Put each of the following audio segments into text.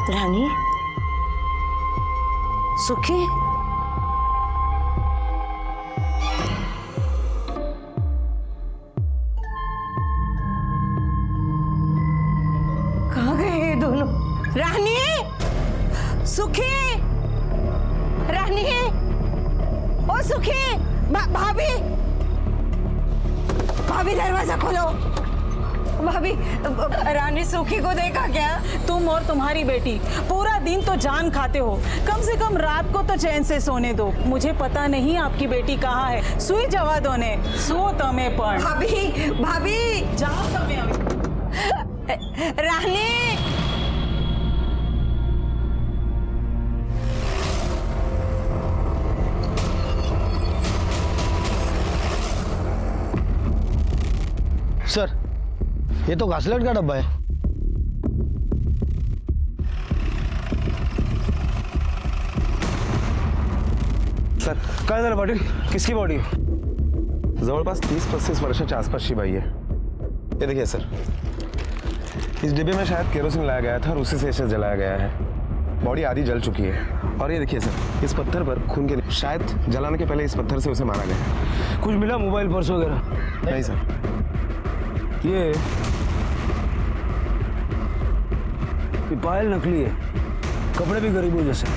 रानी, सुखी, कहाँ गए ये दोनों? रानी, सुखी, रानी, ओ सुखी, भाभी, भाभी दरवाजा खोलो। भाभी, रानी सुखी को देखा क्या? तुम और तुम्हारी बेटी पूरा दिन तो जान खाते हो, कम से कम रात को तो चैन से सोने दो। मुझे पता नहीं आपकी बेटी कहाँ है, सुई जवा दो ने, सो तमे पण। भाभी, भाभी, जाओ तमे रानी, सर, ये तो घासलेट का डब्बा है। सर काय झालं पाटील? किसकी बॉडी? जवळपास 30-35 वर्षाच्या आसपासची बाई है। ये देखिए सर, इस डिब्बे में शायद केरोसिन लाया गया था और उसी से इसे जलाया गया है। बॉडी आधी जल चुकी है। और ये देखिए सर, इस पत्थर पर खून के, शायद जलाने के पहले इस पत्थर से उसे मारा गया। कुछ मिला? मोबाइल, पर्स वगैरह? नहीं सर। ये पायल नकली है, कपड़े भी गरीबों जैसे।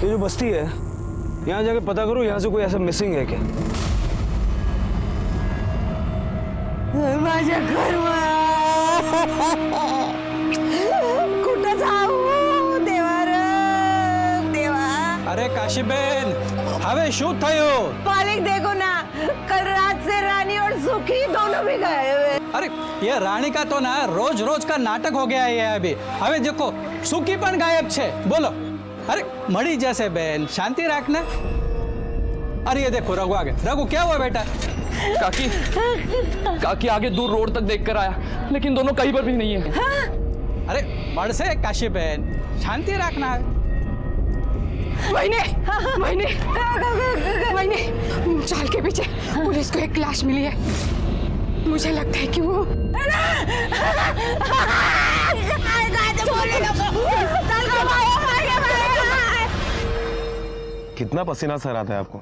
ये जो बस्ती है, यहाँ जाके पता करो यहाँ से कोई ऐसा मिसिंग है क्या? माझ्या घरवा कुठं जाऊ देवा रे देवा। अरे काशीबेन, हवे शू थयो? मालिक देखो ना, कल रात से रानी और सुखी दोनों भी गए हुए। अरे ये रानी का तो ना रोज रोज का नाटक हो गया है ये अभी। हवे देखो सुखी पण गायब छे, बोलो। अरे मड़ी जैसे बेन, शांति रखना। अरे ये देखो रघु आगे। रघु क्या हुआ बेटा? काकी, काकी आगे दूर रोड तक देखकर आया, लेकिन दोनों कहीं पर भी नहीं है। अरे बढ़ से काशीबेन, शांति रखना है। मैंने चाल के पीछे पुलिस को एक लाश मिली है। मुझे लगता है कि वो कितना पसीना सर आता है आपको?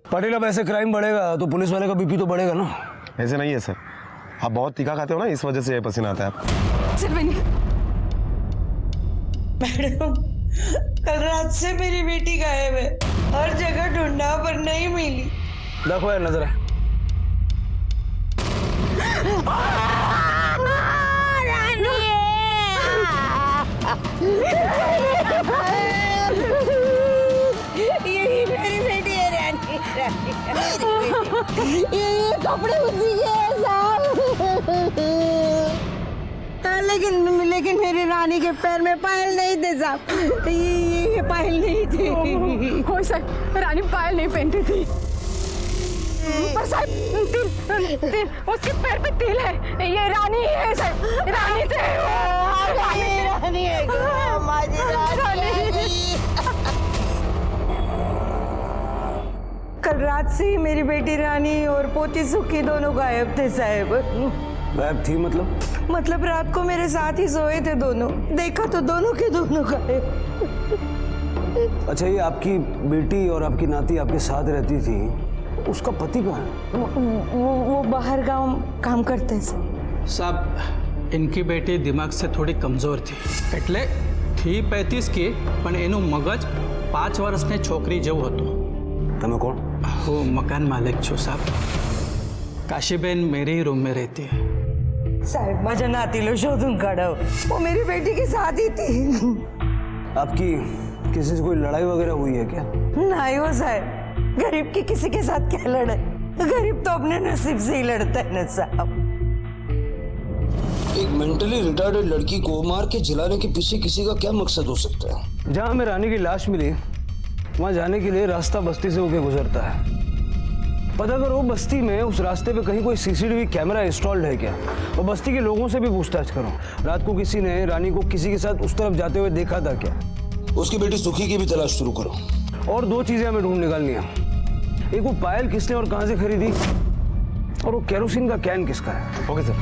पाटिल, अब ऐसे क्राइम बढ़ेगा तो पुलिस वाले का बीपी तो बढ़ेगा ना। ऐसे नहीं है सर, आप बहुत तीखा खाते हो ना, इस वजह से ये पसीना आता है आपको। मैडम, कल रात से मेरी बेटी गायब है, हर जगह ढूंढा पर नहीं मिली। देखो यार, नजर है। यही मेरी बेटी है रानी, ये कपड़े उसी के हैं साहब। लेकिन मेरी रानी के पैर में पायल नहीं थे साहब, ये पायल नहीं थी। हो सर, रानी पायल नहीं पहनती थी। पर साहब तिल, उसके पैर पे तिल है। ये रानी है सर, रानी से रानी है, कल रात से ही मेरी बेटी रानी और पोती सुखी दोनों गायब थे साहब। गायब थी मतलब रात को मेरे साथ ही सोए थे दोनों, देखा तो दोनों के दोनों गायब। अच्छा, ये आपकी बेटी और आपकी नाती आपके साथ रहती थी, उसका पति कहाँ है? वो बाहर गांव काम करते थे साहब। इनकी बेटी दिमाग से थोड़ी कमजोर थी, એટલે थी 35 की, पण एनु मगज 5 વર્ષની છોકરી જેવું હતું। તમે કોણ? હું મકાન માલિક છું સાहब। काशीबेन मेरे ही रूम में रहती है। साहब, माझ्या नातीला शोधून काढाव, वो मेरी बेटी के साथ ही थी। आपकी किसी से कोई लड़ाई वगैरह हुई है क्या? नहीं हो साहब, गरीब की किसी के साथ क्या लड़ाई? गरीब तो अपने नसीब से ही लड़ता है ना साहब। एक मेंटली रिटार्डेड लड़की को मार के जलाने के पीछे किसी का क्या मकसद हो सकता है? जहाँ हमें रानी की लाश मिली, वहाँ जाने के लिए रास्ता बस्ती से होके गुजरता है। पता करो बस्ती में उस रास्ते पे कहीं कोई सीसीटीवी कैमरा इंस्टॉल्ड है क्या, और बस्ती के लोगों से भी पूछताछ करो, रात को किसी ने रानी को किसी के साथ उस तरफ जाते हुए देखा था क्या? उसकी बेटी सुखी की भी तलाश शुरू करो। और 2 चीजें हमें ढूंढ निकालनी है, एक वो पायल किसने और कहां से खरीदी, और वो केरोसिन का कैन किसका है। Okay sir.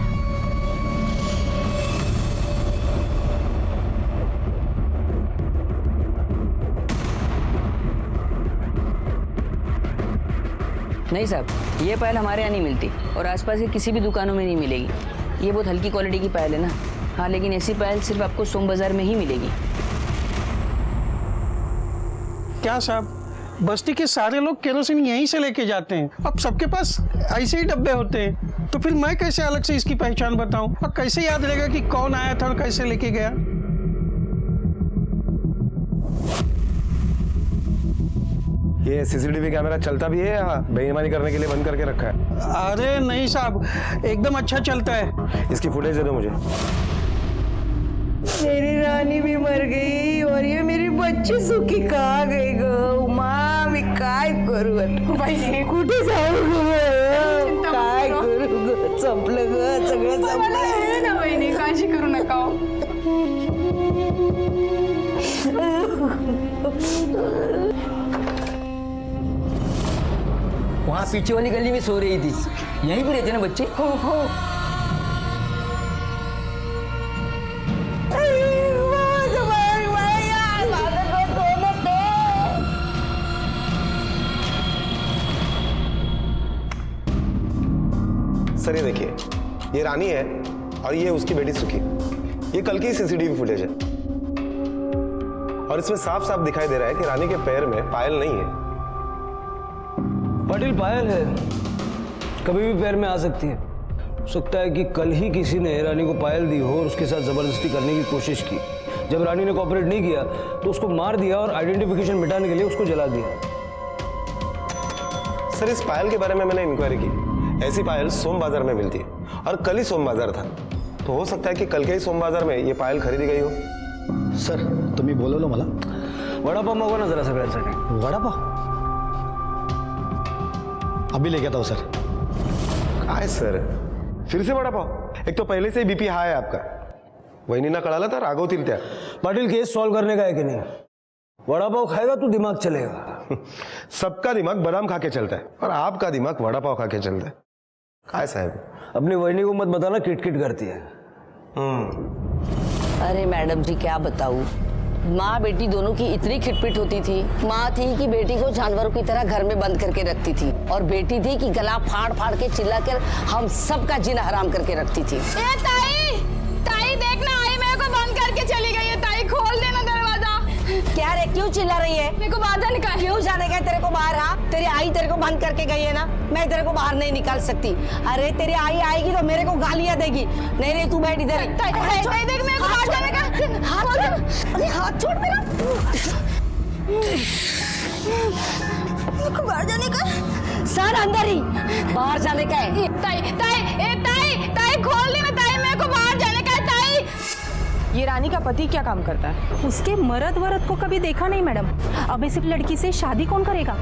नहीं साहब, ये पायल हमारे यहाँ नहीं मिलती और आसपास की किसी भी दुकानों में नहीं मिलेगी। ये बहुत हल्की क्वालिटी की पायल है ना। हाँ, लेकिन ऐसी पायल सिर्फ आपको सोम बाजार में ही मिलेगी। क्या साहब, बस्ती के सारे लोग केरोसिन यहीं से लेके जाते हैं। अब सबके पास ऐसे ही डब्बे होते हैं, तो फिर मैं कैसे अलग से इसकी पहचान बताऊं और कैसे याद रहेगा कि कौन आया था और कैसे लेके गया? ये सीसीटीवी कैमरा चलता भी है या बेईमानी करने के लिए बंद करके रखा है? अरे नहीं साहब, एकदम अच्छा चलता है। इसकी फुटेज दे दो मुझे। मेरी रानी भी मर गई और ये मेरी बच्ची सुखी कहाँ गई गो? माँ मी काय करू आता? कुठे जाऊ गो? काय करू गो? संपलं ग, सगळं संपलं ना बहिणी, काळजी करू नका. वहाँ पीछे वाली गली में सो रही थी। यहीं पे रहते ना बच्चे? हो। सर ये देखिए, ये रानी है और ये उसकी बेटी सुखी। ये कल की सीसीटीवी फुटेज है और इसमें साफ साफ दिखाई दे रहा है कि रानी के पैर में पायल नहीं है। पाटिल, पायल है, कभी भी पैर में आ सकती है। हो सकता है कि कल ही किसी ने रानी को पायल दी हो और उसके साथ जबरदस्ती करने की कोशिश की। जब रानी ने कोऑपरेट नहीं किया तो उसको मार दिया और आइडेंटिफिकेशन मिटाने के लिए उसको जला दिया। सर इस पायल के बारे में मैंने इंक्वायरी की। ऐसी पायल सोम बाजार में मिलती है और कल ही सोम बाजार था, तो हो सकता है कि कल के ही सोम बाजार में ये पायल खरीदी गई हो। सर तुम्ही बोलवलं मला? वडापाव मागवा ना जरा सगळ्यांसाठी। वडापाव अभी लेके आता हूँ सर. काय सर, फिर से वड़ा पाव? एक तो पहले से ही बीपी हाई है आपका. वहिनींना कळालं तर रागवतील त्या. पाटिल, केस सॉल्व करने का है कि नहीं? वड़ा पाव खाएगा तो दिमाग चलेगा. सबका दिमाग बादाम खा के चलता है और आपका दिमाग वड़ा पाव खा के चलता है. काय साहब, अपनी वहिनी को मत बताना किटकिट करती है. अरे मैडम जी क्या बताऊं, माँ बेटी दोनों की इतनी खिटपिट होती थी. माँ थी कि बेटी को जानवरों की तरह घर में बंद करके रखती थी और बेटी थी कि गला फाड़ फाड़ के चिल्लाकर हम सबका जीना हराम करके रखती थी. ए ताई, ताई देखना, आई मेरे को बंद करके चली गई है. ताई खोल देना दरवाजा. क्या रे, क्यों चिल्ला रही है? मेरे को बाहर निकाल. क्यों जाने का तेरे को बाहर? हाँ, तेरी आई तेरे को बंद करके गई है ना, मैं तेरे को बाहर नहीं निकाल सकती. अरे तेरी आई आएगी तो मेरे को गालियां देगी. नहीं नहीं, तू बैठ इधर. ताई देख, मेरे को बाहर जाने का. अरे हाथ छोड़ मेरा. बाहर जाने का सर, अंदर ही बाहर जाने का है. ताई ताई ए ताई ताई खोल देना. ताई मेरे को बाहर जाने का है. ताई, ये रानी का पति क्या काम करता है? उसके मर्द वरद को कभी देखा नहीं मैडम. अब इस लड़की से शादी कौन करेगा?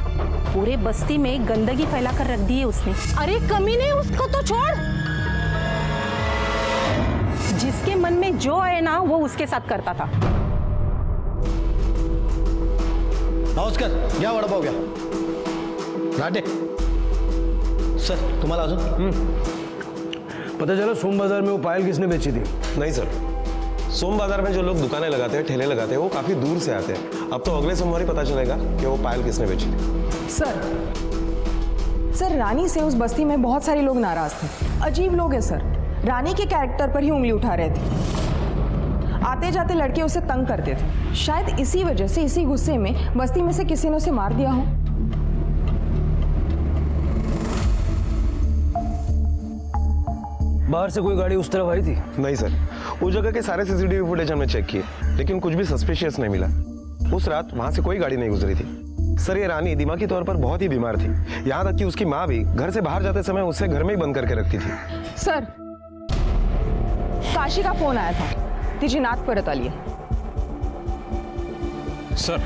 पूरे बस्ती में गंदगी फैला कर रख दी है उसने. अरे कमी नहीं, उसको तो छोड़. जिसके मन में जो है ना वो उसके साथ करता था. नमस्कार, घ्या वडापाव घ्या. राटे सर, तुम्हाला अजून पता चला सोम बाजार में वो पायल किसने बेची थी? नहीं सर, सोम बाजार में जो लोग दुकानें लगाते हैं, ठेले लगाते हैं, वो काफी दूर से आते हैं. अब तो अगले सोमवार ही पता चलेगा कि वो पायल किसने बेची थी. सर रानी से उस बस्ती में बहुत सारे लोग नाराज थे. अजीब लोग हैं सर. रानी के कैरेक्टर पर ही उंगली उठा रहे थे. आते जाते लड़के उसे तंग करते थे. शायद इसी वजह से, इसी गुस्से में बस्ती में से किसी ने उसे मार दिया हो. बाहर से कोई गाड़ी उस तरफ आई थी? नहीं सर, उस जगह के सारे सीसीटीवी फुटेज हमने चेक किए, लेकिन कुछ भी सस्पिशियस नहीं मिला. उस रात वहां से कोई गाड़ी नहीं गुजरी थी. सर ये रानी दिमागी तौर पर बहुत ही बीमार थी. यहाँ तक कि उसकी माँ भी घर से बाहर जाते समय उसे घर में ही बंद करके रखती थी. सर, काशी का फोन आया था. तिची नात परत आली आहे. सर,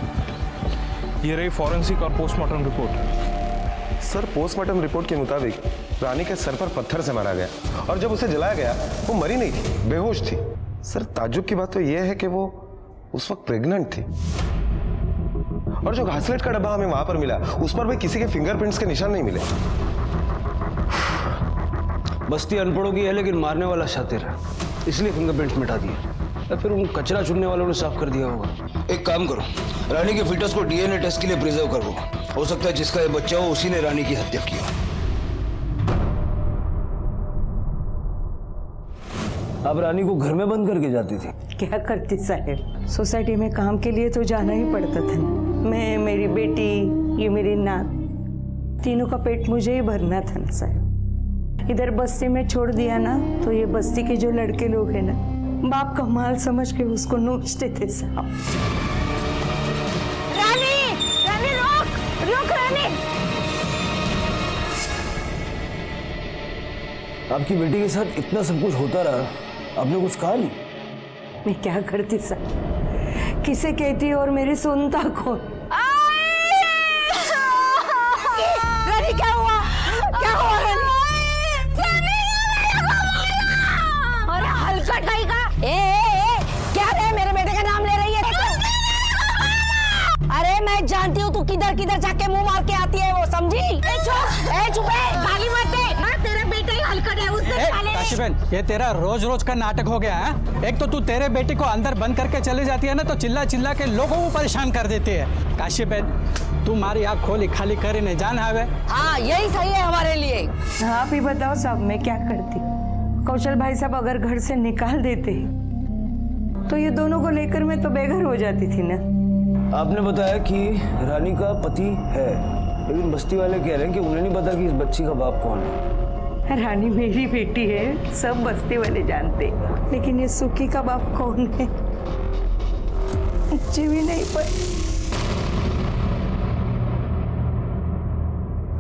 ये रही फॉरेंसिक और postmortem report. Sir postmortem report के मुताबिक रानी के सर पर पत्थर से मारा गया और जब उसे जलाया गया वो मरी नहीं थी, बेहोश थी. सर ताज्जुब की बात तो यह है कि वो उस वक्त प्रेग्नेंट थी. और जो घासलेट का डब्बा हमें वहां पर मिला उस पर भी किसी के फिंगरप्रिंट्स के निशान नहीं मिले. बस्ती अनपढ़ों की है लेकिन मारने वाला शातिर है, इसलिए फिंगरप्रिंट्स मिटा दिए. या फिर उन कचरा चुनने वालों ने साफ कर दिया होगा. एक काम करो, रानी के फीटस को डीएनए टेस्ट के लिए प्रिजर्व करो. हो सकता है जिसका ये बच्चा हो उसी ने रानी की हत्या की हो. आप रानी को घर में बंद करके जाती थी? क्या करती साहब, सोसाइटी में काम के लिए तो जाना ही पड़ता था ना। मैं, मेरी बेटी, ये मेरी नात, तीनों का पेट मुझे ही भरना था ना साहब। इधर बस्ती में छोड़ दिया ना तो ये बस्ती के जो लड़के लोग हैं ना, बाप का माल समझ के उसको नोचते थे साहब। रानी, रानी रोक रानी। आपकी बेटी के साथ इतना सब कुछ होता रहा, आपने कुछ कहा नहीं? मैं क्या करती साहब, किसे कहती और मेरी सुनता कौन? रानी क्या हुआ? क्या हुआ रानी? अरे हल्का ठाई क्या रे, मेरे बेटे का नाम ले रही है? अरे मैं जानती हूँ तू किधर किधर जाके मुंह मार के आती है, वो समझी? चुप गाली मत दे। तेरे बेटे ही हलकट है, उससे काशी बहन, ये तेरा रोज रोज का नाटक हो गया है। एक तो तू तेरे बेटे को अंदर बंद करके चली जाती है ना, तो चिल्ला चिल्ला के लोगों को परेशान कर देती है। काशी बहन, तू मारी आँख खोली खाली करे नहीं जान आवे। हाँ यही सही है हमारे लिए। आप ही बताओ साहब, मैं क्या करती? कौशल भाई साहब अगर घर से निकाल देते तो ये दोनों को लेकर मैं तो बेघर हो जाती थी ना। आपने बताया कि रानी का पति है, लेकिन बस्ती वाले कह रहे हैं कि उन्हें नहीं पता कि इस बच्ची का बाप कौन है। रानी मेरी बेटी है, सब बस्ती वाले जानते, लेकिन ये सुखी का बाप कौन है मुझे भी नहीं पता।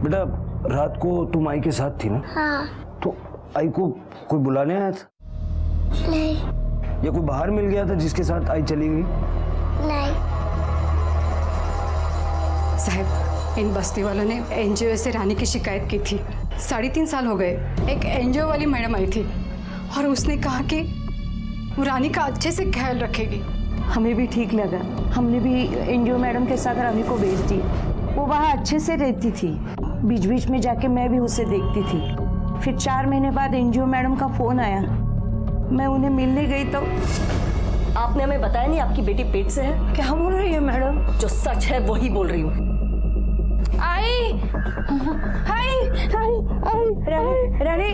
बेटा, रात को तुम आई के साथ थी ना? हाँ। तो आई को कोई बुलाने आया था? नहीं। या कोई बाहर मिल गया था जिसके साथ आई चली गई? नहीं। साहब, इन बस्ती वालों ने एनजीओ से रानी की शिकायत की थी। 3.5 साल हो गए। एक एनजीओ वाली मैडम आई थी और उसने कहा कि वो रानी का अच्छे से ख्याल रखेगी। हमें भी ठीक लगा, हमने भी एनजीओ मैडम के साथ रानी को भेज दी। वो वहाँ अच्छे से रहती थी, बीच बीच में जाके मैं भी उसे देखती थी। फिर 4 महीने बाद एनजीओ मैडम का फोन आया, मैं उन्हें मिलने गई तो आपने हमें बताया नहीं आपकी बेटी पेट से है। क्या बोल रही है मैडम? जो सच है वही बोल रही हूँ। रानी,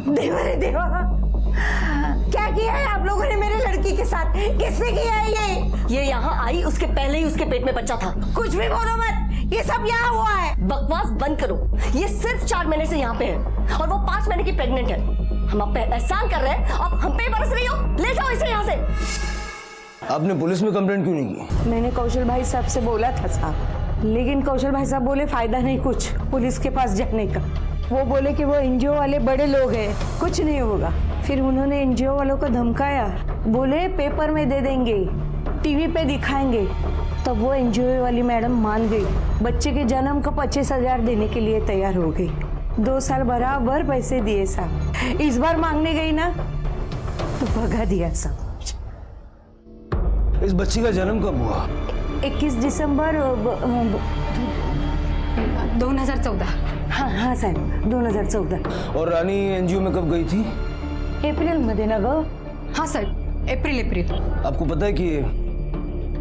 देवा रे देवा, क्या किया है आप लोगों ने मेरे लड़की के साथ? किसने किया है ये यहाँ आई उसके पहले ही उसके पेट में बच्चा था। कुछ भी बोलो मत, ये सब यहाँ हुआ है। बकवास बंद करो, ये सिर्फ 4 महीने से यहाँ पे है और वो 5 महीने की प्रेग्नेंट है। हम आप पे एहसान कर रहे हैं, अब हम पे बरस रही हो। ले जाओ इसे यहाँ से। आपने पुलिस में कंप्लेंट क्यों नहीं की? मैंने कौशल भाई साहब से बोला था साहब, लेकिन कौशल भाई साहब बोले फायदा नहीं कुछ पुलिस के पास जाने का। वो बोले कि वो एनजीओ वाले बड़े लोग हैं, कुछ नहीं होगा। फिर उन्होंने एनजीओ वालों को धमकाया, बोले पेपर में दे देंगे, टीवी पे दिखाएंगे। तब वो एनजीओ वाली मैडम मान गई, बच्चे के जन्म का 25,000 देने के लिए तैयार हो गई। 2 साल बराबर पैसे दिए साहब। इस बार मांगने गई ना तो भगा दिया साहब। इस बच्ची का जन्म कब हुआ? 21 दिसंबर 2014। हाँ साहब, 2014। और रानी एनजीओ में कब गई थी? अप्रैल मध्ये ना ग? हाँ सर, अप्रैल। आपको पता है कि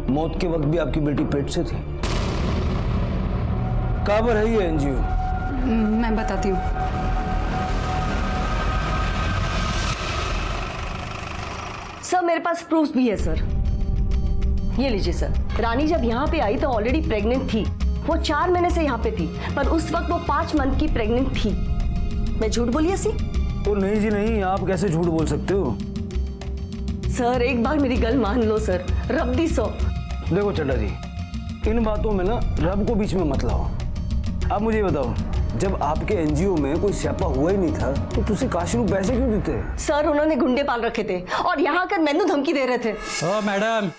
मौत के वक्त भी आपकी बेटी पेट से थी? कहाँ पर है ये एनजीओ? मैं बताती हूँ। सर मेरे पास प्रूफ भी है सर, ये लीजिए सर। रानी जब यहाँ पे आई तो ऑलरेडी प्रेग्नेंट थी। वो 4 महीने से यहाँ पे थी, पर उस वक्त वो 5 मंथ की प्रेग्नेंट थी। मैं झूठ बोली ऐसी? ओ नहीं जी नहीं, आप कैसे झूठ बोल सकते हो? सर एक बार मेरी गल मान लो सर, रब दी सौ। देखो चड्डा जी, इन बातों में ना रब को बीच में मत लाओ। आप मुझे ये बताओ, जब आपके एनजीओ में कोई स्यापा हुआ ही नहीं था तो तुझे काशी को पैसे क्यों देते? सर उन्होंने गुंडे पाल रखे थे और यहाँ आकर मैंने धमकी दे रहे थे। ओ मैडम,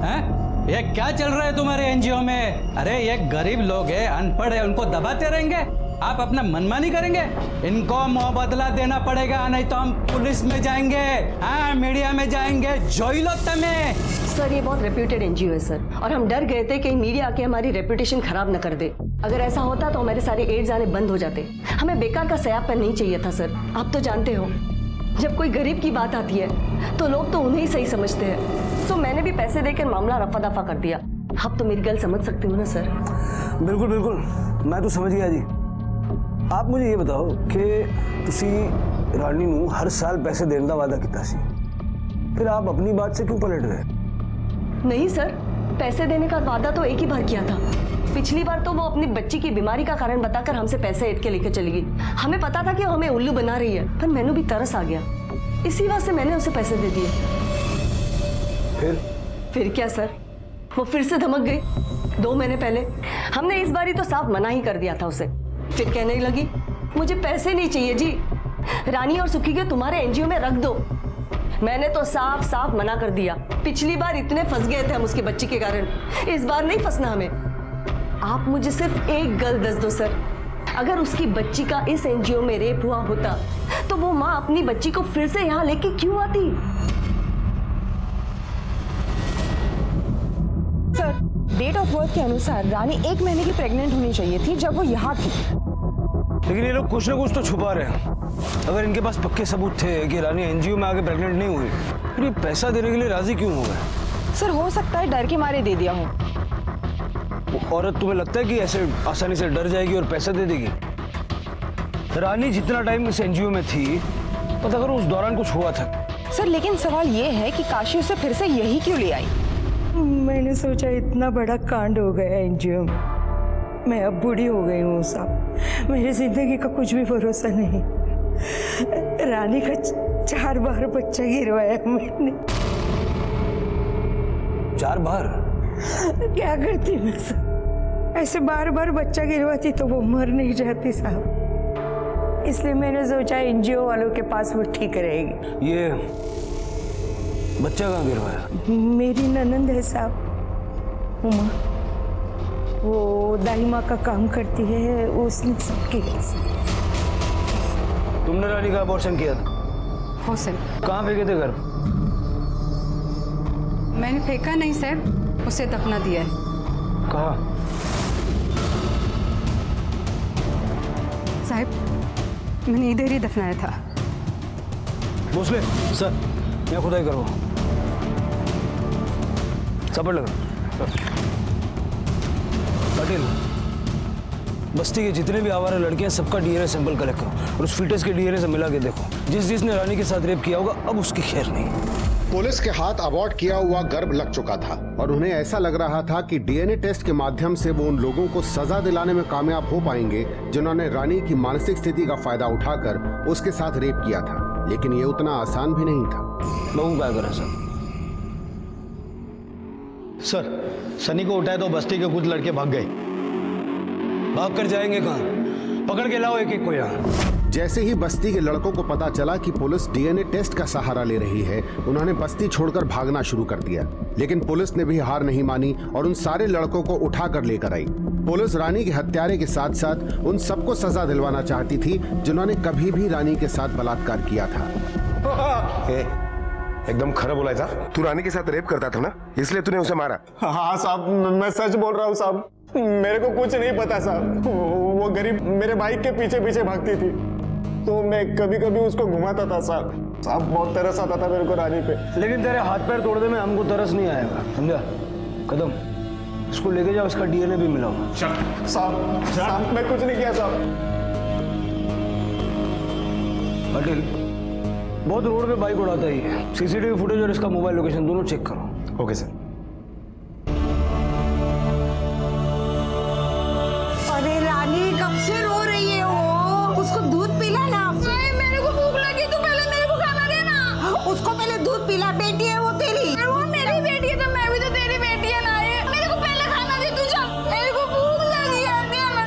हैं? ये क्या चल रहा है तुम्हारे एनजीओ में? अरे ये गरीब लोग हैं, अनपढ़ है, उनको दबाते रहेंगे? आप अपना मनमानी करेंगे? इनको मुआवजा देना पड़ेगा, नहीं तो हम पुलिस में जाएंगे, हाँ मीडिया में जाएंगे, जोइलो तमें। सर ये बहुत रेप्यूटेड एनजीओ है सर, और हम डर गए थे कि मीडिया आके हमारी रेपुटेशन खराब न कर दे। अगर ऐसा होता तो हमारे सारे एड्स आने बंद हो जाते। हमें बेकार का सयापन नहीं चाहिए था सर। आप तो जानते हो, जब कोई गरीब की बात आती है तो लोग तो उन्हें ही सही समझते हैं। तो मैंने भी पैसे देकर मामला रफा दफा कर दिया। आप तो मेरी गल समझ सकते हो ना सर? बिल्कुल बिल्कुल, मैं तो समझ गया जी। आप मुझे ये बताओ कि तुसी रानी नू हर साल पैसे देने का वादा किया सी, फिर आप अपनी बात से क्यों पलट गए? नहीं सर, पैसे देने का वादा तो एक ही बार किया था। पिछली बार तो वो अपनी बच्ची की बीमारी का कारण बताकर हमसे पैसे ऐड के लेकर चली गई। हमें पता था कि वो हमें उल्लू बना रही है, पर मैंने भी तरस आ गया, इसी वास्ते मैंने उसे पैसे दे दिए। फिर क्या सर, वो फिर से धमक गई। 2 महीने पहले हमने इस बारी तो साफ मना ही कर दिया था उसे। फिर कहने लगी मुझे पैसे नहीं चाहिए जी, रानी और सुखी के तुम्हारे एनजीओ में रख दो। मैंने तो साफ साफ मना कर दिया। पिछली बार इतने फंस गए थे हम उसकी बच्ची के कारण, इस बार नहीं फंसना हमें। आप मुझे सिर्फ एक गल दस दो सर, अगर उसकी बच्ची का इस एनजीओ में रेप हुआ होता तो वो माँ अपनी बच्ची को फिर से यहाँ लेके क्यों आती? सर, डेट ऑफ बर्थ के अनुसार रानी 1 महीने की प्रेग्नेंट होनी चाहिए थी जब वो यहाँ थी। लेकिन ये लोग कुछ ना कुछ तो छुपा रहे हैं। अगर इनके पास पक्के सबूत थे कि रानी एनजीओ में आके प्रेग्नेंट नहीं हुई, फिर ये पैसा देने के लिए राजी क्यों हो गए? सर, हो सकता है डर के मारे दे दिया हो। औरत तुम्हें लगता है कि ऐसे आसानी से डर जाएगी और पैसा दे देगी? रानी जितना टाइम इस एनजीओ में थी, पता करो उस दौरान कुछ हुआ था। सर, लेकिन सवाल ये है कि काशी उसे फिर से यही क्यों ले आई? मैंने सोचा इतना बड़ा कांड हो गया एनजीओ में, मैं अब बूढ़ी हो गई हूँ साहब, मेरी जिंदगी का कुछ भी भरोसा नहीं। रानी का 4 बार बच्चा गिरवाया मैंने। 4 बार? क्या करती मैं साहब, ऐसे बार बार बच्चा गिरवाती तो वो मर नहीं जाती साहब, इसलिए मैंने सोचा एनजीओ वालों के पास वो ठीक रहेगी। ये बच्चा कहाँ गिरवाया? मेरी ननंद है साहब, उमा, वो दाई माँ का काम करती है, उसने सबके तुमने रानी का अबॉर्शन किया था? हो सर। कहाँ फेंके थे घर? मैंने फेंका नहीं सर, उसे दफना दिया है। कहाँ? साहब, मैंने इधर ही दफनाया था। भोसले सर, मैं खुदाई करो। सपट लगा। पाटिल, बस्ती के जितने भी आवारा लड़के हैं सबका डीएनए सैंपल कलेक्ट करो और उस फीटस के डीएनए से मिला के देखो। जिसने रानी के साथ रेप किया होगा अब उसकी खैर नहीं। पुलिस के हाथ अबॉर्ट किया हुआ गर्भ लग चुका था और उन्हें ऐसा लग रहा था कि डीएनए टेस्ट के माध्यम से वो उन लोगों को सजा दिलाने में कामयाब हो पाएंगे जिन्होंने रानी की मानसिक स्थिति का फायदा उठाकर उसके साथ रेप किया था, लेकिन ये उतना आसान भी नहीं था। लोगों क्या करें सर, सनी को उठाए तो बस्ती के कुछ लड़के भाग गए। भाग कर जाएंगे कहाँ? पकड़ के लाओ एक एक को यहाँ। जैसे ही बस्ती के लड़कों को पता चला कि पुलिस डीएनए टेस्ट का सहारा ले रही है, उन्होंने बस्ती छोड़कर भागना शुरू कर दिया। लेकिन पुलिस ने भी हार नहीं मानी और उन सारे लड़कों को उठाकर लेकर आई। पुलिस रानी के हत्यारे के साथ साथ उन सबको सजा दिलवाना चाहती थी जिन्होंने कभी भी रानी के साथ बलात्कार किया था। एकदम खरा बोलायचा। तू रानी के साथ रेप करता था ना, इसलिए तूने उसे मारा? हाँ साहब, मैं सच बोल रहा हूँ साहब, मेरे को कुछ नहीं पता साहब। वो गरीब मेरे बाइक के पीछे पीछे भागती थी तो मैं कभी कभी उसको घुमाता था साहब। बहुत तरस आता था मेरे को रानी पे। लेकिन तेरे हाथ पैर तोड़ने में हमको तरस नहीं आएगा, समझा? कदम, इसको लेके जाओ, इसका डीएनए भी मिलाओ। साहब मैं कुछ नहीं किया साहब। पाटिल, बहुत रोड पे बाइक उड़ाता ही है। सीसीटीवी फुटेज और इसका मोबाइल लोकेशन दोनों चेक करो। Okay sir. अरे रानी कब से रो रही है वो, उसको दूध पिला ना। मेरे को भूख लगी, तू पहले मेरे को खाना देना। उसको पहले दूध पिला, बेटी है वो तेरी। वो मेरी बेटी है तो मैं भी तो तेरी बेटी है ना। मेरे को पहले खाना दे तू, चल, मेरे को भूख लगी है।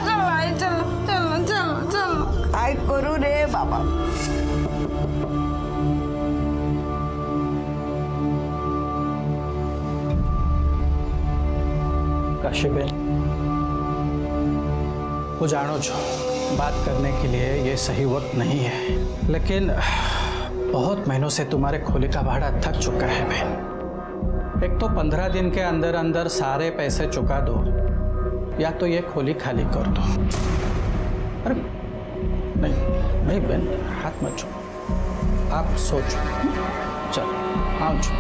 चल भाई, चल। काय करू रे बाबा। काशीबेन, वो जानो जो बात करने के लिए ये सही वक्त नहीं है, लेकिन बहुत महीनों से तुम्हारे खोली का भाड़ा थक चुका है बहन। एक तो 15 दिन के अंदर अंदर सारे पैसे चुका दो या तो ये खोली खाली कर दो। अरे नहीं बहन, हाथ मत छो, आप सोचो। चलो आओ जो।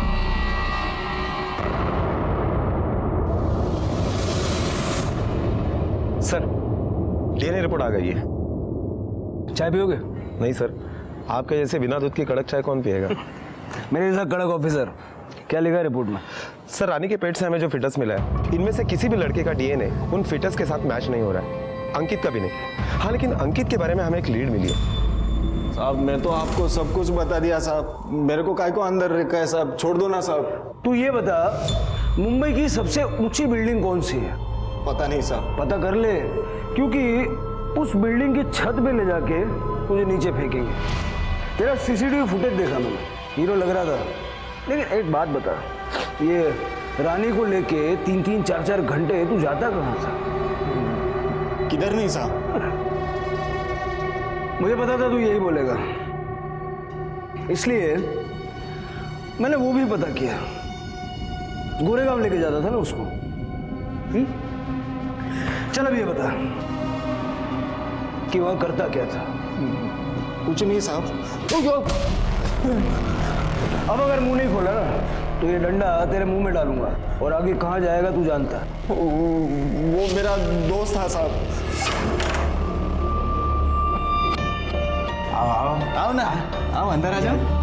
सर, डीएनए रिपोर्ट आ गई है। चाय पियोगे? नहीं सर, आपके जैसे बिना दूध की कड़क चाय कौन पिएगा? मेरे जैसा कड़क ऑफिसर। क्या लिखा है रिपोर्ट में? सर, रानी के पेट से हमें जो फिटस मिला है, इनमें से किसी भी लड़के का डीएनए उन फिटस के साथ मैच नहीं हो रहा है, अंकित का भी नहीं। हाँ, लेकिन अंकित के बारे में हमें एक लीड मिली है। साहब, मैं तो आपको सब कुछ बता दिया साहब, मेरे को काय को अंदर रखा है साहब, छोड़ दो ना साहब। तू ये बता, मुंबई की सबसे ऊंची बिल्डिंग कौन सी है? पता नहीं साहब। पता कर ले, क्योंकि उस बिल्डिंग की छत पे ले जाके तुझे नीचे फेंकेंगे। तेरा सीसीटीवी फुटेज देखा मैंने, हीरो लग रहा था। लेकिन एक बात बता, ये रानी को लेके 3-3, 4-4 घंटे तू जाता कहाँ था? किधर नहीं साहब। मुझे पता था तू यही बोलेगा, इसलिए मैंने वो भी पता किया। गोरेगांव लेके जाता था ना उसको। चल अब ये बता कि वहां करता क्या था? कुछ नहीं साहब। अब अगर मुंह नहीं खोला ना तो ये डंडा तेरे मुंह में डालूंगा और आगे कहां जाएगा तू जानता है। वो मेरा दोस्त था साहब। आओ ना, आओ अंदर आ जाओ।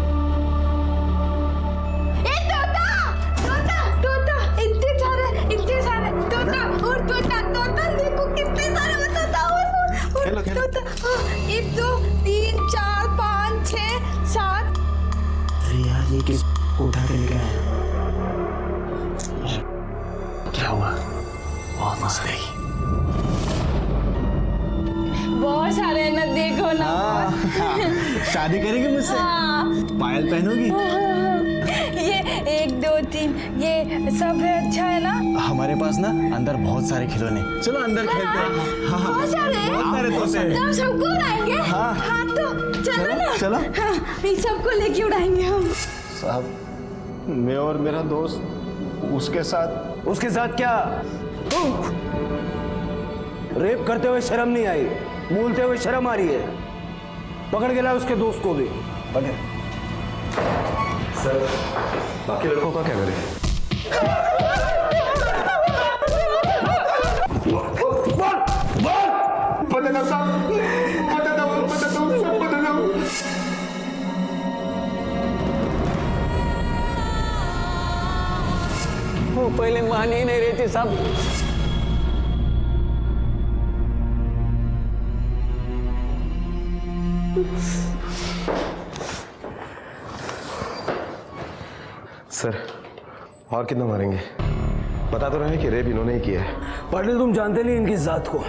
खेलो खेलो। 1 2 3 4 5 6 7। अरे यार, ये किस उठा के लेके आया? क्या हुआ? बहुत मस्त है। बहुत सारे हैं ना, देखो ना। शादी करेगी मुझसे? पायल पहनोगी? ये 1 2 3 ये सब है, अच्छा है ना? हमारे पास ना अंदर बहुत सारे खिलौने, चलो अंदर खेलते हैं। हाँ, बहुत सारे हैं? बहुत सारे तोते हैं। तो हम सबको उड़ाएंगे? हाँ। तो चलो ना। चलो। हाँ, इन सबको लेके उड़ाएंगे हम। साहब, मैं और मेरा दोस्त उसके साथ क्या? रेप करते हुए शर्म नहीं आई? बोलते हुए शर्म आ रही है? पकड़ के ला उसके दोस्त को भी। पकड़। सर, बाकी लड़कों का क्या करें? पता साहब, वो पहले मान ही नहीं रही थी साहब। सर, और कितना मारेंगे? बता तो रहे कि रेप इन्होंने ही किया है। पाटिल, तुम जानते नहीं इनकी जात को।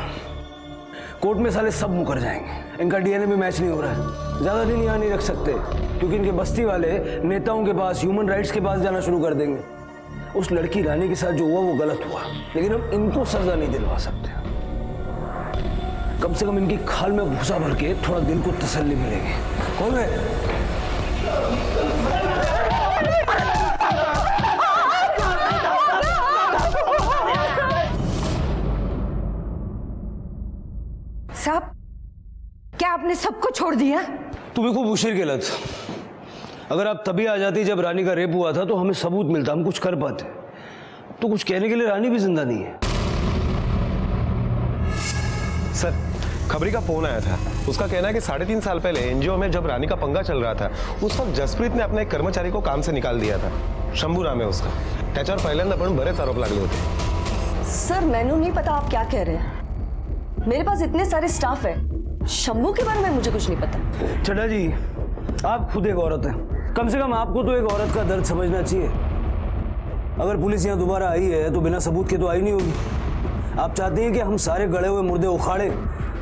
कोर्ट में साले सब मुकर जाएंगे। इनका डीएनए भी मैच नहीं हो रहा है। ज्यादा दिन यहाँ नहीं रख सकते, क्योंकि इनके बस्ती वाले नेताओं के पास, ह्यूमन राइट्स के पास जाना शुरू कर देंगे। उस लड़की रानी के साथ जो हुआ वो गलत हुआ, लेकिन हम इनको सजा नहीं दिलवा सकते। कम से कम इनकी खाल में भूसा भर के थोड़ा दिल को तसल्ली मिलेगी। कौन है? साहब, क्या आपने सबको छोड़ दिया? तू भी खूब होशियार गलत। अगर आप तभी आ जाती जब रानी का रेप हुआ था तो हमें सबूत मिलता, हम कुछ कर पाते। तो कुछ कहने के लिए रानी भी जिंदा नहीं है। सर, खबरी का फोन आया था। उसका कहना है कि 3.5 साल पहले एनजीओ में जब रानी का पंगा चल रहा था, उस वक्त जसप्रीत ने अपने एक कर्मचारी को काम से निकाल दिया था। शंभू नाम है उसका। त्याच्यावर पहिल्यांदा पण बरेच आरोप लागले होते। सर, मैंने नहीं पता आप क्या कह रहे हैं। मेरे पास इतने सारे स्टाफ है, शंभू के बारे में मुझे कुछ नहीं पता। चड्डा जी, आप खुद एक औरत हैं, कम से कम आपको तो एक औरत का दर्द समझना चाहिए। अगर पुलिस यहाँ दोबारा आई है तो बिना सबूत के तो आई नहीं होगी। आप चाहते हैं कि हम सारे गड़े हुए मुर्दे उखाड़े,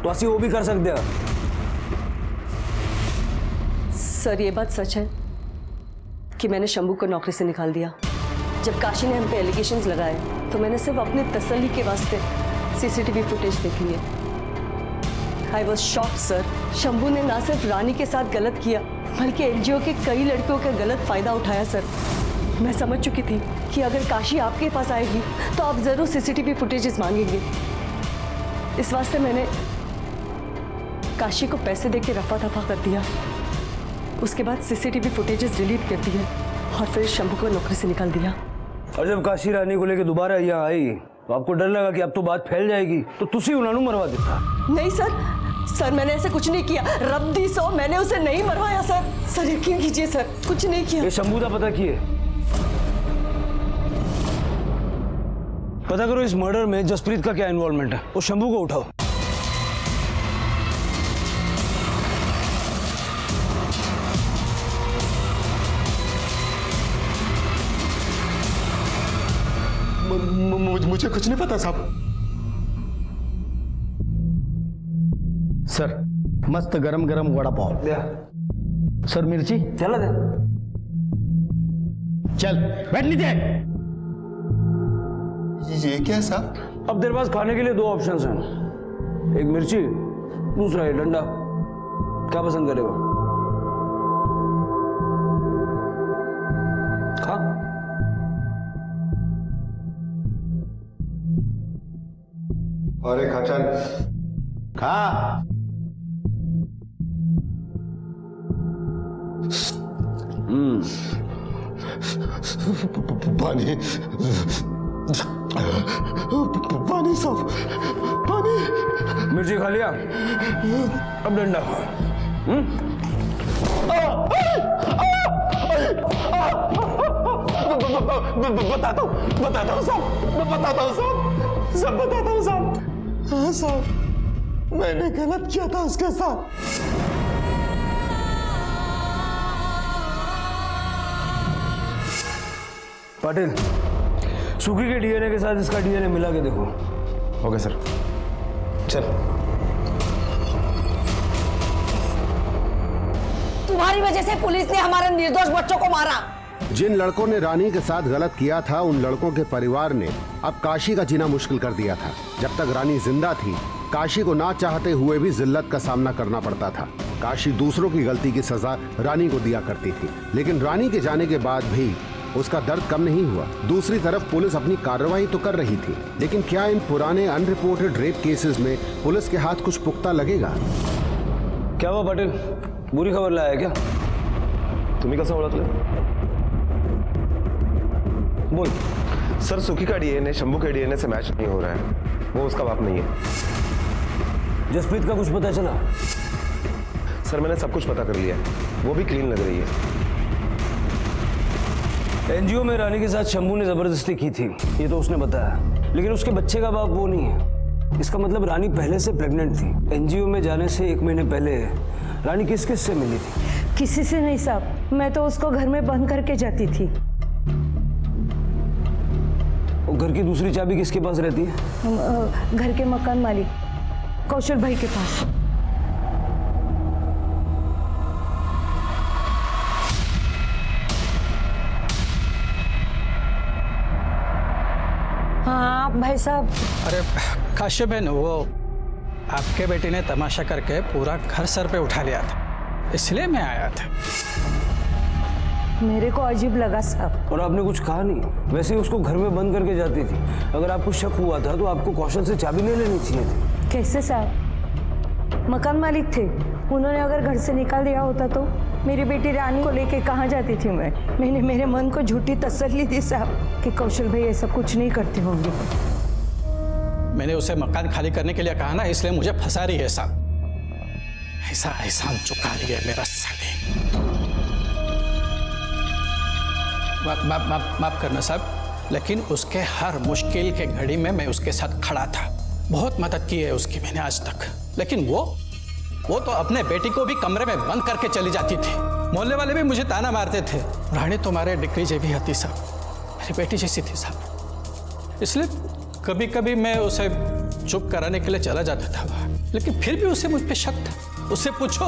तो ऐसी वो भी कर सकते हैं। सर, ये बात सच है कि मैंने शंभू को नौकरी से निकाल दिया। जब काशी ने हम पे एलिगेशंस लगाए तो मैंने सिर्फ अपनी तसल्ली के वास्ते सीसीटीवी फुटेज देखी है। I was shocked sir. Shambhu ने ना सिर्फ रानी के साथ गलत किया, बल्कि एनजीओ के कई लड़कियों का गलत फायदा उठाया सर। मैं समझ चुकी थी कि अगर काशी आपके पास आएगी तो आप जरूर सीसीटीवी फुटेजेस मांगेंगे। इस वास्ते मैंने काशी को पैसे देके रफा दफा कर दिया। उसके बाद सीसीटीवी फुटेजेस डिलीट कर दिए और फिर शंभू को नौकरी से निकाल दिया। और जब काशी रानी को लेकर दोबारा यहाँ आई तो आपको डर लगा कि अब तो बात फैल जाएगी, तो तुसी उन्होंने मरवा देता। नहीं सर, सर मैंने ऐसे कुछ नहीं किया, रब्दी सो मैंने उसे नहीं मरवाया सर। सर यकीन कीजिए सर, कुछ नहीं किया। ये शंभू का पता किए, पता करो इस मर्डर में जसप्रीत का क्या इन्वॉल्वमेंट है। उस शंभू को उठाओ। मुझे कुछ नहीं पता साहब। सर मस्त गरम गरम वड़ा पाव। सर मिर्ची चला दे। चल बैठ नीचे। ये क्या है साहब? अब तेरे पास खाने के लिए दो ऑप्शंस हैं, एक मिर्ची, दूसरा ये डंडा। क्या पसंद करेगा? खा। अरे खचन खा। पानी पानी साहब, पानी। मिर्ची खा लिया, अब डंडा खा। बताता हूँ साहब, मैं बताता हूँ साहब, सब बताता हूँ साहब। हाँ साहब, मैंने गलत किया था उसके साथ। पाटिल, सुखी के डीएनए के साथ इसका डीएनए मिला के देखो। ओके सर, चल। तुम्हारी वजह से पुलिस ने हमारे निर्दोष बच्चों को मारा। जिन लड़कों ने रानी के साथ गलत किया था, उन लड़कों के परिवार ने अब काशी का जीना मुश्किल कर दिया था। जब तक रानी जिंदा थी, काशी को ना चाहते हुए भी जिल्लत का सामना करना पड़ता था। काशी दूसरों की गलती की सजा रानी को दिया करती थी, लेकिन रानी के जाने के बाद भी उसका दर्द कम नहीं हुआ। दूसरी तरफ पुलिस अपनी कार्रवाई तो कर रही थी, लेकिन क्या इन पुराने अनरिपोर्टेड रेप केसेस में पुलिस के हाथ कुछ पुख्ता लगेगा? क्या हुआ पाटिल, बुरी खबर लाया क्या? तुम्ही कसं ओळखलं? बोल। सर सुखी का डीएनए शंभू के डीएनए से मैच नहीं हो रहा है, वो उसका बाप नहीं है। जसप्रीत का कुछ पता चला? सर मैंने सब कुछ पता कर लिया, वो भी क्लीन लग रही है। एनजीओ में रानी के साथ शंभू ने जबरदस्ती की थी, ये तो उसने बताया, लेकिन उसके बच्चे का बाप वो नहीं है। इसका मतलब रानी पहले से प्रेग्नेंट थी। एनजीओ में जाने से 1 महीने पहले रानी किस किस से मिली थी? किसी से नहीं साहब, मैं तो उसको घर में बंद करके जाती थी। और घर की दूसरी चाबी किसके पास रहती है? घर के मकान मालिक कौशल भाई के पास। हाँ भाई साहब। अरे काश्यप बहन, वो आपके बेटे ने तमाशा करके पूरा घर सर पे उठा लिया था, इसलिए मैं आया था। मेरे को अजीब लगा साहब। और आपने कुछ कहा नहीं, वैसे ही उसको घर में बंद करके जाती थी। अगर आपको शक हुआ था तो आपको कौशल से चाबी नहीं लेनी चाहिए थी। कैसे साहब? मकान मालिक थे, उन्होंने अगर घर से निकाल दिया होता तो मेरी बेटी रानी को लेके कहाँ जाती थी मैंने मेरे मन को झूठी तसल्ली दी साहब कि कौशल भाई ऐसा कुछ नहीं करते होंगे। मैंने उसे मकान खाली करने के लिए कहा ना, इसलिए मुझे फंसा रही है साहब। ऐसा एहसान चुका रही है मेरा साले। माफ करना साहब, लेकिन उसके हर मुश्किल के घड़ी में मैं उसके साथ खड़ा था। बहुत मदद की है उसकी मैंने आज तक, लेकिन वो तो अपने बेटी को भी कमरे में बंद करके चली जाती थी। मोहल्ले वाले भी मुझे ताना मारते थे, रानी तुम्हारे डिग्री जैसी हती साहब, मेरी बेटी जैसी थी साहब। इसलिए कभी कभी मैं उसे चुप कराने के लिए चला जाता था, लेकिन फिर भी उसे मुझ पे शक था। उससे पूछो,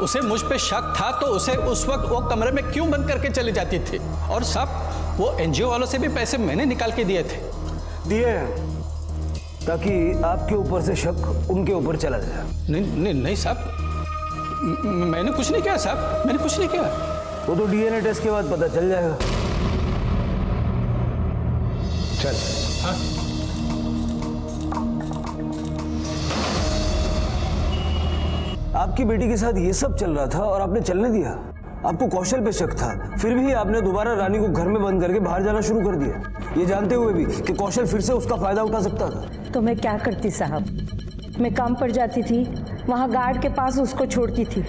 उसे मुझ पे शक था तो उसे उस वक्त वो कमरे में क्यों बंद करके चली जाती थी? और सब वो एनजीओ वालों से भी पैसे मैंने निकाल के दिए थे। दिए ताकि आपके ऊपर से शक उनके ऊपर चला जाए। नहीं साहब, मैंने कुछ नहीं किया साहब, मैंने कुछ नहीं किया। वो तो डीएनए टेस्ट के बाद पता चल जाएगा। चल। हाँ। आपकी बेटी के साथ ये सब चल रहा था और आपने चलने दिया। आपको कौशल पे शक था, फिर भी आपने दोबारा रानी को घर में बंद करके बाहर जाना शुरू कर दिया, ये जानते हुए भी कि कौशल फिर से उसका फायदा उठा सकता था। तो मैं क्या करती साहब? मैं काम पर जाती थी, वहाँ गार्ड के पास उसको छोड़ती थी।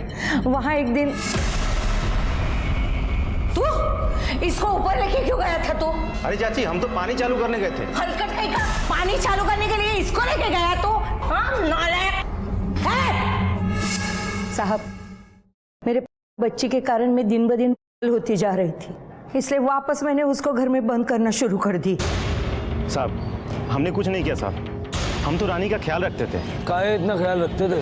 वहाँ एक दिन तू इसको ऊपर लेके क्यों गया था तू? अरे चाची हम तो पानी चालू करने गए थे। हलकट कहीं का पानी चालू करने के लिए इसको लेके गया तो? हाँ नालायक साहब, मेरे बच्ची के कारण मैं दिन ब दिन होती जा रही थी, इसलिए वापस मैंने उसको घर में बंद करना शुरू कर दी। साहब हमने कुछ नहीं किया साहब, हम तो रानी का ख्याल रखते थे। काहे इतना ख्याल रखते थे?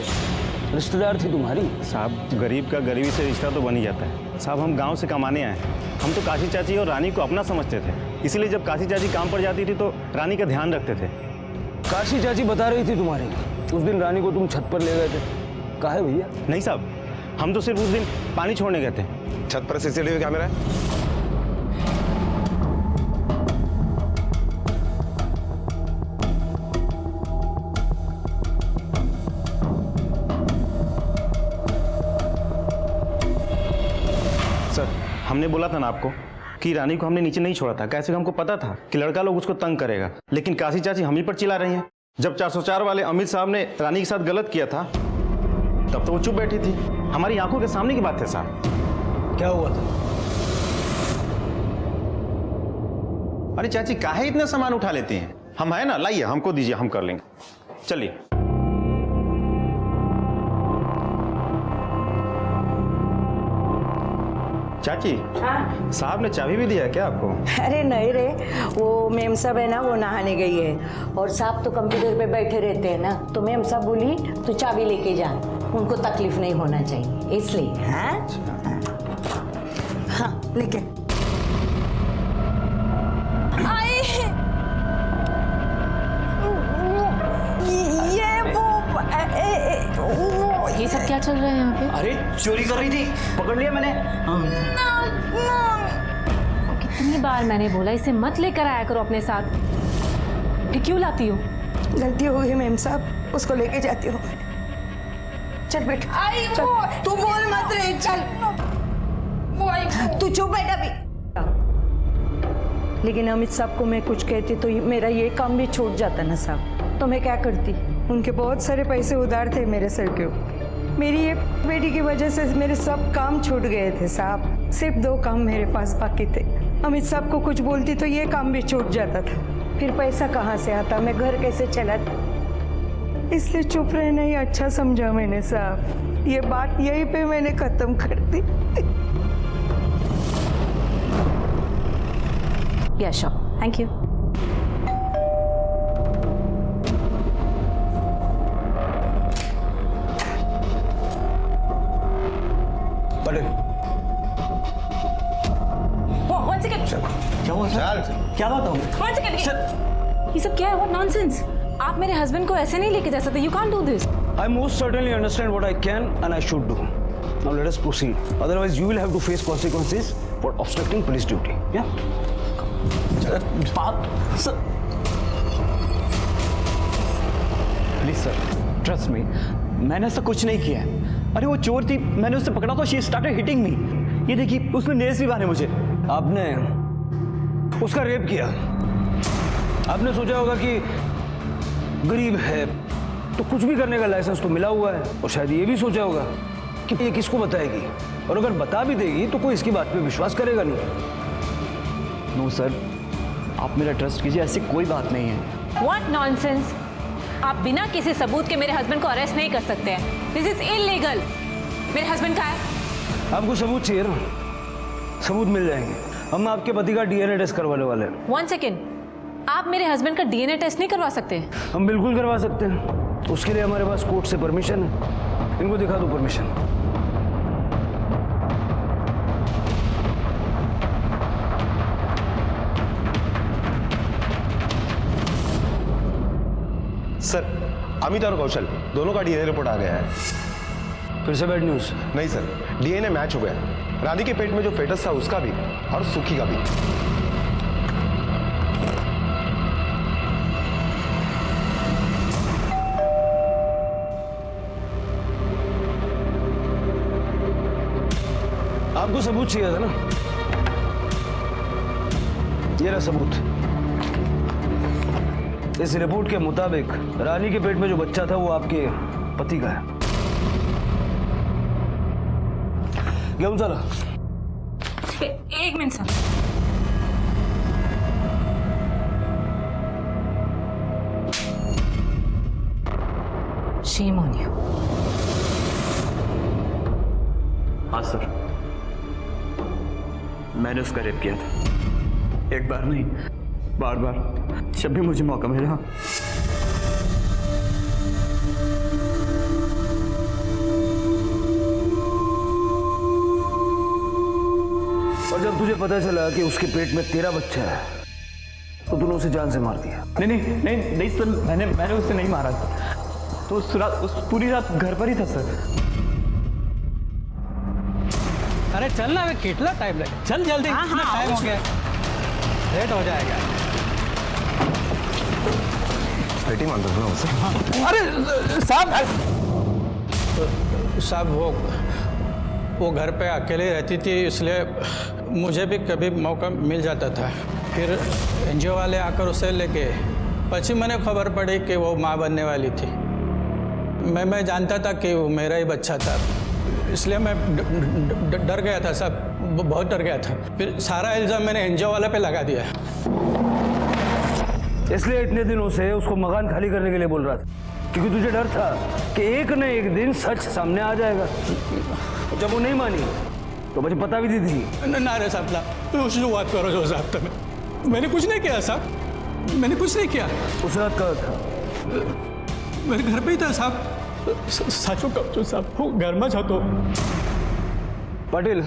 रिश्तेदार थी तुम्हारी। साहब गरीब का गरीबी से रिश्ता तो बन ही जाता है। साहब हम गांव से कमाने आए, हम तो काशी चाची और रानी को अपना समझते थे, इसलिए जब काशी चाची काम पर जाती थी तो रानी का ध्यान रखते थे। काशी चाची बता रही थी तुम्हारी, उस दिन रानी को तुम छत पर ले गए थे। काहे भैया? नहीं साहब, हम तो सिर्फ उस दिन पानी छोड़ने गए थे। छत पर सीसीटीवी कैमरा है? सर हमने बोला था ना आपको कि रानी को हमने नीचे नहीं छोड़ा था, कैसे हमको पता था कि लड़का लोग उसको तंग करेगा, लेकिन काशी चाची हम ही पर चिल्ला रही हैं। जब 404 वाले अमित साहब ने रानी के साथ गलत किया था तब तो वो चुप बैठी थी, हमारी आंखों के सामने की बात है साहब। क्या हुआ था? अरे चाची काहे इतने सामान उठा लेती हैं? हम है ना, लाइए हमको दीजिए, हम कर लेंगे, चलिए। चाची साहब ने चाबी भी दिया है क्या आपको? अरे नहीं रे, वो मेम साहब है ना, वो नहाने गई है और साहब तो कंप्यूटर पे बैठे रहते हैं ना, तो मेम साहब बोली तू चाबी लेके जा, उनको तकलीफ नहीं होना चाहिए इसलिए। हाँ हाँ लेके ये सब क्या चल रहा है यहाँ पे? अरे चोरी कर रही थी, पकड़ लिया मैंने। कितनी बार मैंने बोला इसे मत लेकर आया करो अपने साथ, फिर क्यों लाती हो? गलती हो गई मेम साहब, उसको लेके जाती हूँ। चल बेटा चल, तू बोल मत रे, चल तू चुप बैठा भी। लेकिन अमित साहब को मैं कुछ कहती तो मेरा ये काम भी छूट जाता ना साहब, तो मैं क्या करती? उनके बहुत सारे पैसे उधार थे मेरे सर के ऊपर। मेरी ये बेटी की वजह से मेरे सब काम छूट गए थे साहब, सिर्फ 2 काम मेरे पास बाकी थे। अमित साहब को कुछ बोलती तो ये काम भी छूट जाता था, फिर पैसा कहाँ से आता, मैं घर कैसे चलाती? इसलिए चुप रहना ही अच्छा समझा मैंने साहब, ये बात यहीं पे मैंने खत्म कर दी। या श्योर, थैंक यू। क्या हुआ सर? क्या बात हो? ये सब क्या है? What nonsense! आप मेरे हस्बैंड को ऐसे नहीं लेके जा सकते, you can't do this. I most certainly understand what I can and I should do. Now let us proceed. Otherwise, you will have to face consequences for obstructing police duty. Yeah? Please sir, trust me, मैंने ऐसा कुछ नहीं किया है। अरे वो चोर थी, मैंने उससे पकड़ा तो शी स्टार्टेड हिटिंग मी। ये देखिए उसने नेल्स भी बांधे मुझे। आपने उसका रेप किया। आपने सोचा होगा कि गरीब है तो कुछ भी करने का लाइसेंस तो मिला हुआ है, और शायद ये भी सोचा होगा कि ये किसको बताएगी, और अगर बता भी देगी तो कोई इसकी बात पे विश्वास करेगा नहीं। नो सर, आप मेरा ट्रस्ट कीजिए, ऐसी कोई बात नहीं है। What nonsense! आप बिना किसी सबूत के मेरे हस्बैंड को अरेस्ट नहीं कर सकते हैं, दिस इज इलीगल। मेरे हस्बैंड कहाँ है? आपको सबूत चाहिए ना? सबूत मिल जाएंगे। हम आपके पति का डीएनए टेस्ट करवाने वाले हैं। 1 सेकेंड, आप मेरे हस्बैंड का डीएनए टेस्ट नहीं करवा सकते? हम बिल्कुल करवा सकते हैं, उसके लिए हमारे पास कोर्ट से परमिशन है। इनको दिखा दो परमिशन। सर अमित और कौशल दोनों का डीएनए रिपोर्ट आ गया है। फिर से बैड न्यूज? नहीं सर, डीएनए मैच हो गया, रानी के पेट में जो फेटस था उसका भी और सुखी का भी। आपको सबूत चाहिए था ना? ये रहा सबूत। इस रिपोर्ट के मुताबिक रानी के पेट में जो बच्चा था वो आपके पति का है। घेऊन चला। एक minute sir. Shame on you. हाँ सर, मैंने उसका रेप किया था। एक बार नहीं, बार बार, जब भी मुझे मौका मिला। और जब तुझे पता चला कि उसके पेट में तेरा बच्चा है तो तूने उसे जान से मार दिया। नहीं सर, मैंने उसे नहीं मारा था। तो उस पूरी रात घर पर ही था सर। अरे चल ना, कितना टाइम लगे, चल जल्दी। हाँ, टाइम हो गया, लेट हो जाएगा। बेटी मान दो ना उसे। अरे साहब वो घर पे अकेले रहती थी, इसलिए मुझे भी कभी मौका मिल जाता था। फिर एनजीओ वाले आकर उसे लेके पची मैंने खबर पड़ी कि वो माँ बनने वाली थी। मैं जानता था कि वो मेरा ही बच्चा था, इसलिए मैं डर गया था साहब, बहुत डर गया था। फिर सारा इल्ज़ाम मैंने एनजीओ वाले पे लगा दिया। इसलिए इतने दिनों से उसको मकान खाली करने के लिए बोल रहा था, क्योंकि तुझे डर था कि एक न एक दिन सच सामने आ जाएगा। जब वो नहीं मानी तो मुझे पता भी दी थी। ना रे साहब ना, उस बात करो जो साहब तुम्हें। मैंने कुछ नहीं किया साहब, मैंने कुछ नहीं किया। उस रात कहाँ था? मेरे घर पे ही था साहब। साचो कहो साहब, वो घर में था। तो पाटिल,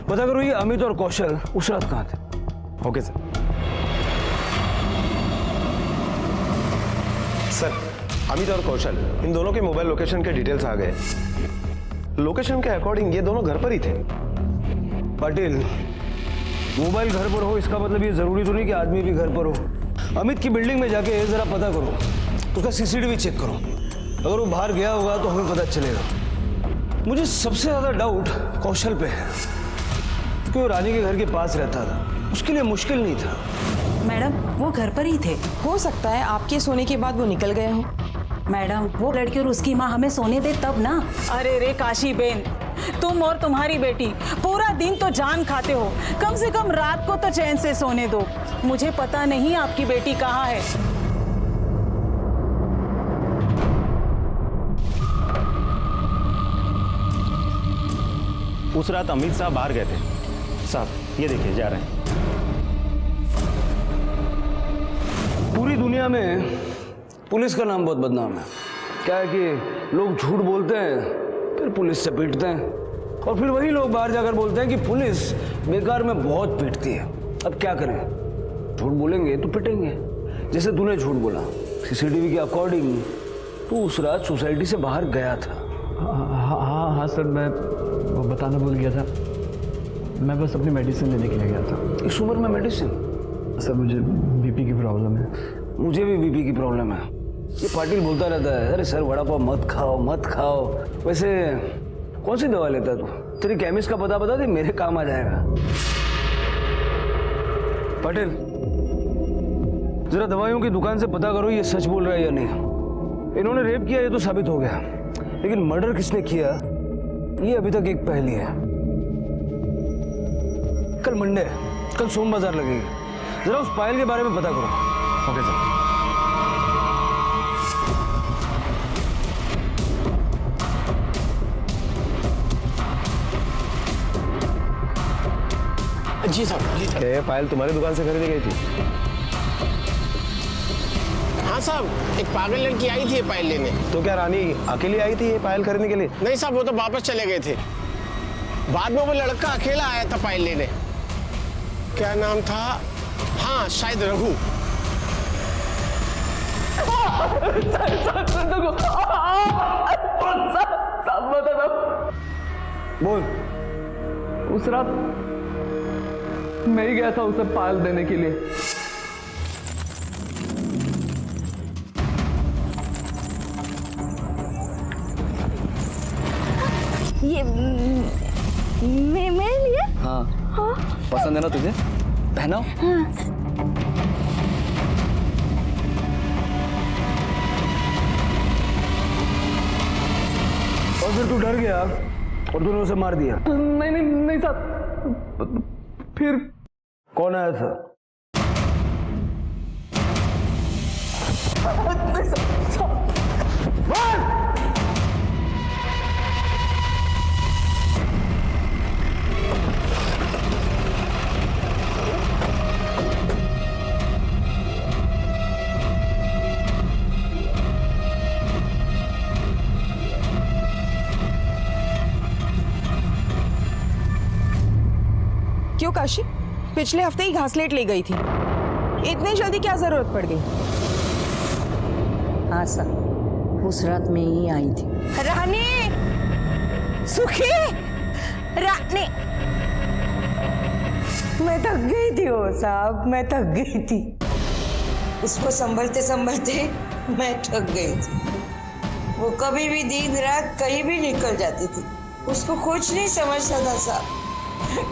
पता करो ये अमित और कौशल उस रात कहाँ थे? Okay sir. सर, अमित और कौशल इन दोनों के मोबाइल लोकेशन के डिटेल्स आ गए। लोकेशन के अकॉर्डिंग ये दोनों घर पर ही थे। पाटिल, मोबाइल घर पर हो इसका मतलब ये जरूरी तो नहीं कि आदमी भी घर पर हो। अमित की बिल्डिंग में जाके जरा पता करो, उसका सीसीटीवी चेक करो। अगर वो बाहर गया होगा तो हमें पता चलेगा। मुझे सबसे ज्यादा डाउट कौशल पे है, क्योंकि वो रानी के घर के पास रहता था, उसके लिए मुश्किल नहीं था। मैडम, वो घर पर ही थे। हो सकता है आपके सोने के बाद वो निकल गए हो। मैडम, वो लड़की और उसकी माँ हमें सोने दे तब ना। अरे रे काशी बेन, तुम और तुम्हारी बेटी पूरा दिन तो जान खाते हो, कम से कम रात को तो चैन से सोने दो। मुझे पता नहीं आपकी बेटी कहाँ है। उस रात अमित साहब बाहर गए थे। साहब, ये देखिए जा रहे हैं। पूरी दुनिया में पुलिस का नाम बहुत बदनाम है। क्या है कि लोग झूठ बोलते हैं, फिर पुलिस से पीटते हैं, और फिर वही लोग बाहर जाकर बोलते हैं कि पुलिस बेकार में बहुत पीटती है। अब क्या करें, झूठ बोलेंगे तो पिटेंगे। जैसे तूने झूठ बोला, सीसीटीवी के अकॉर्डिंग तू उस रात सोसाइटी से बाहर गया था। हाँ सर, मैं वो बताना भूल गया था। मैं बस अपनी मेडिसिन लेने के लिए गया था। इस उम्र में मेडिसिन? सर, मुझे बीपी की प्रॉब्लम है। मुझे भी बीपी की प्रॉब्लम है। ये पाटिल बोलता रहता है, अरे सर वड़ा पाव मत खाओ मत खाओ। वैसे कौन सी दवा लेता है तू? तेरी केमिस्ट का पता बता दे, मेरे काम आ जाएगा। पाटिल, जरा दवाइयों की दुकान से पता करो ये सच बोल रहा है या नहीं। इन्होंने रेप किया ये तो साबित हो गया, लेकिन मर्डर किसने किया ये अभी तक एक पहेली है। कल मंडे है, कल सोम बाजार लगेगी, जरा उस पायल के बारे में पता करो। Okay sir. जी साहब, जी साहब। ये पायल तुम्हारी दुकान से खरीदी गई थी? हाँ साहब, एक पागल लड़की आई थी ये पायल लेने। तो क्या रानी अकेली आई थी ये पायल खरीदने के लिए? नहीं साहब, वो तो वापस चले गए थे। बाद में वो लड़का अकेला आया था पायल लेने। क्या नाम था? हाँ, शायद रघु। बोल। उस रात मैं ही गया था उसे पायल देने के लिए। ये मेरे लिए? हाँ, पसंद है ना तुझे? पहनाओ। हाँ। फिर तू डर गया और तूने उसे मार दिया? नहीं नहीं नहीं साहब। फिर कौन आया था? क्यों काशी? पिछले हफ्ते ही घासलेट ले गई थी, इतनी जल्दी क्या जरूरत पड़ गई? हाँ सर, उस रात में ही आई थी। रानी, सुखी, रानी, मैं थक गई थी ओ साहब, मैं थक गई थी। उसको संभलते संभलते मैं थक गई थी। वो कभी भी दिन रात कहीं भी निकल जाती थी, उसको कुछ नहीं समझता था साहब।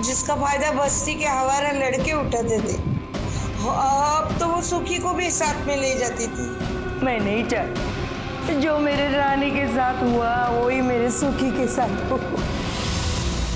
जिसका फायदा बस्ती के हवारा लड़के उठाते थे, अब तो वो सुखी को भी साथ में ले जाती थी। मैं नहीं चाहती जो मेरे रानी के साथ हुआ वही मेरे सुखी के साथ हो।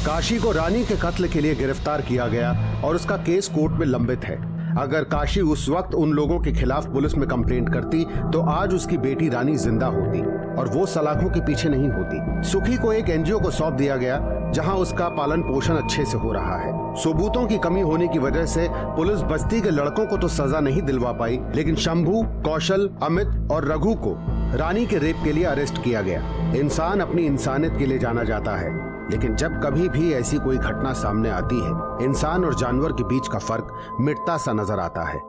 काशी को रानी के कत्ल के लिए गिरफ्तार किया गया और उसका केस कोर्ट में लंबित है। अगर काशी उस वक्त उन लोगों के खिलाफ पुलिस में कंप्लेंट करती तो आज उसकी बेटी रानी जिंदा होती और वो सलाखों के पीछे नहीं होती। सुखी को एक एनजीओ को सौंप दिया गया जहां उसका पालन पोषण अच्छे से हो रहा है। सबूतों की कमी होने की वजह से पुलिस बस्ती के लड़कों को तो सजा नहीं दिलवा पाई, लेकिन शंभू, कौशल, अमित और रघु को रानी के रेप के लिए अरेस्ट किया गया। इंसान अपनी इंसानियत के लिए जाना जाता है, लेकिन जब कभी भी ऐसी कोई घटना सामने आती है, इंसान और जानवर के बीच का फर्क मिटता सा नजर आता है।